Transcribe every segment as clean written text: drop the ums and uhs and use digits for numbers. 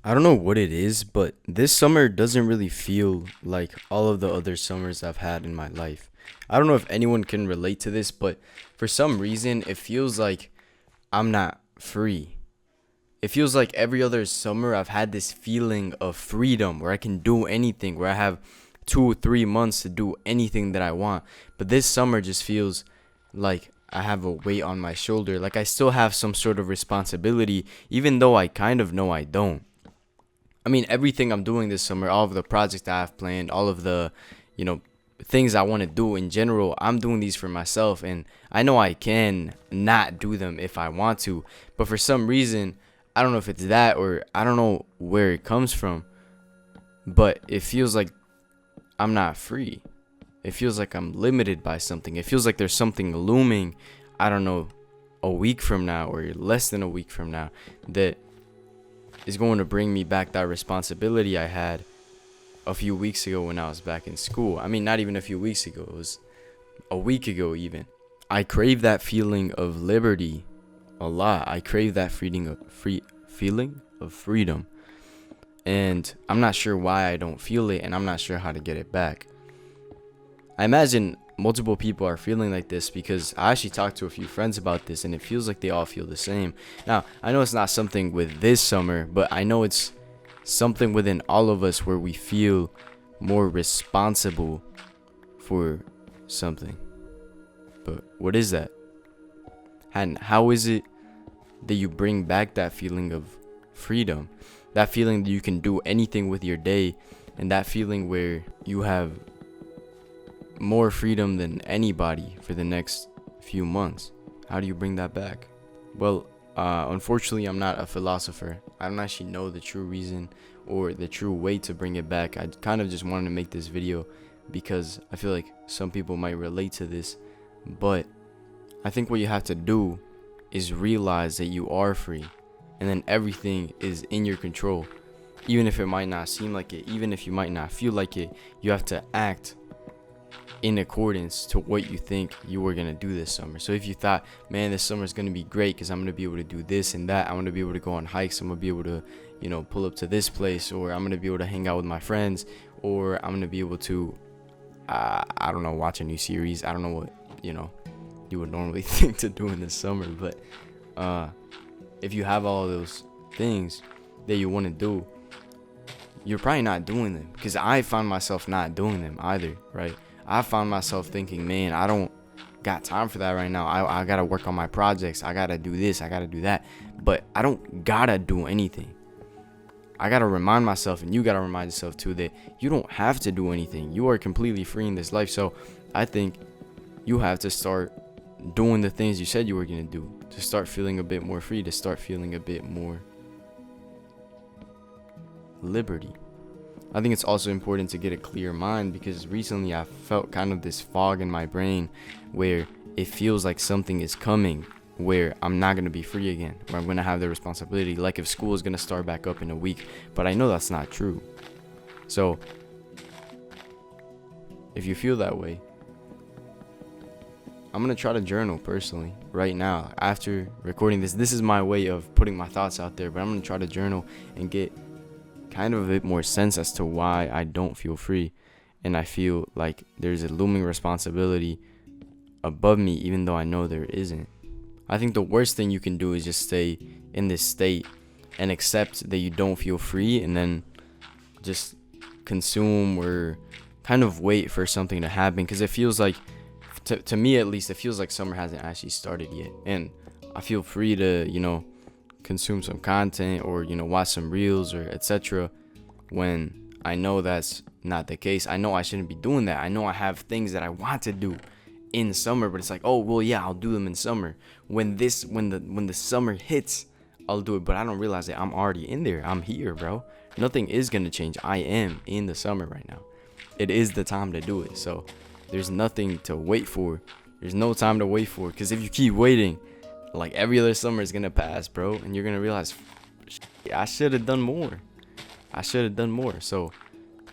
I don't know what it is, but this summer doesn't really feel like all of the other summers I've had in my life. I don't know if anyone can relate to this, but for some reason, it feels like I'm not free. It feels like every other summer I've had this feeling of freedom where I can do anything, where I have 2 or 3 months to do anything that I want. But this summer just feels like I have a weight on my shoulder, like I still have some sort of responsibility, even though I kind of know I don't. I mean, everything I'm doing this summer, all of the projects that I've planned, all of the, you know, things I want to do in general, I'm doing these for myself. And I know I can not do them if I want to. But for some reason, I don't know if it's that or I don't know where it comes from, but it feels like I'm not free. It feels like I'm limited by something. It feels like there's something looming, I don't know, a week from now or less than a week from now that is going to bring me back that responsibility I had a few weeks ago when I was back in school. I mean, not even a few weeks ago, it was a week ago, even. I crave that feeling of liberty a lot. I crave that feeling of freedom. And I'm not sure why I don't feel it, and I'm not sure how to get it back. I imagine multiple people are feeling like this because I actually talked to a few friends about this and it feels like they all feel the same. Now, I know it's not something with this summer, but I know it's something within all of us where we feel more responsible for something. But what is that? And how is it that you bring back that feeling of freedom? That feeling that you can do anything with your day, and that feeling where you have more freedom than anybody for the next few months. How do you bring that back? Well, unfortunately, I'm not a philosopher. I don't actually know the true reason or the true way to bring it back. I kind of just wanted to make this video because I feel like some people might relate to this. But I think what you have to do is realize that you are free and then everything is in your control. Even if it might not seem like it, even if you might not feel like it, you have to act in accordance to what you think you were gonna do this summer. So if you thought, man, this summer is gonna be great because I'm gonna be able to do this and that, I'm gonna be able to go on hikes, I'm gonna be able to, pull up to this place, or I'm gonna be able to hang out with my friends, or I'm gonna be able to, I don't know, watch a new series. I don't know what you would normally think to do in the summer, but if you have all of those things that you want to do, you're probably not doing them, because I found myself not doing them either, right? I found myself thinking, man, I don't got time for that right now. I gotta work on my projects. I gotta do this. I gotta do that. But I don't gotta do anything. I gotta remind myself, and you gotta remind yourself too, that you don't have to do anything. You are completely free in this life. So I think you have to start doing the things you said you were gonna do, to start feeling a bit more free, to start feeling a bit more liberty. I think it's also important to get a clear mind, because recently I felt kind of this fog in my brain where it feels like something is coming where I'm not going to be free again, where I'm going to have the responsibility, like if school is going to start back up in a week. But I know that's not true. So if you feel that way, I'm going to try to journal personally right now. After recording this is my way of putting my thoughts out there, but I'm going to try to journal and get kind of a bit more sense as to why I don't feel free, and I feel like there's a looming responsibility above me, even though I know there isn't. I think the worst thing you can do is just stay in this state and accept that you don't feel free, and then just consume or kind of wait for something to happen, because it feels like, to me at least, it feels like summer hasn't actually started yet, and I feel free to consume some content or watch some reels or etc., when I know that's not the case. I know I shouldn't be doing that. I know I have things that I want to do in summer, but it's like, oh well, yeah, I'll do them in summer. When the summer hits, I'll do it. But I don't realize that I'm already in there. I'm here, bro. Nothing is gonna change. I am in the summer right now. It is the time to do it. So there's nothing to wait for. There's no time to wait for, because if you keep waiting, like every other summer is gonna pass, bro, and you're gonna realize, I should have done more. I should have done more. So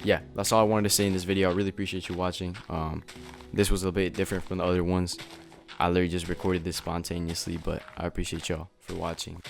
yeah, that's all I wanted to say in this video. I really appreciate you watching. This was a bit different from the other ones. I literally just recorded this spontaneously, but I appreciate y'all for watching.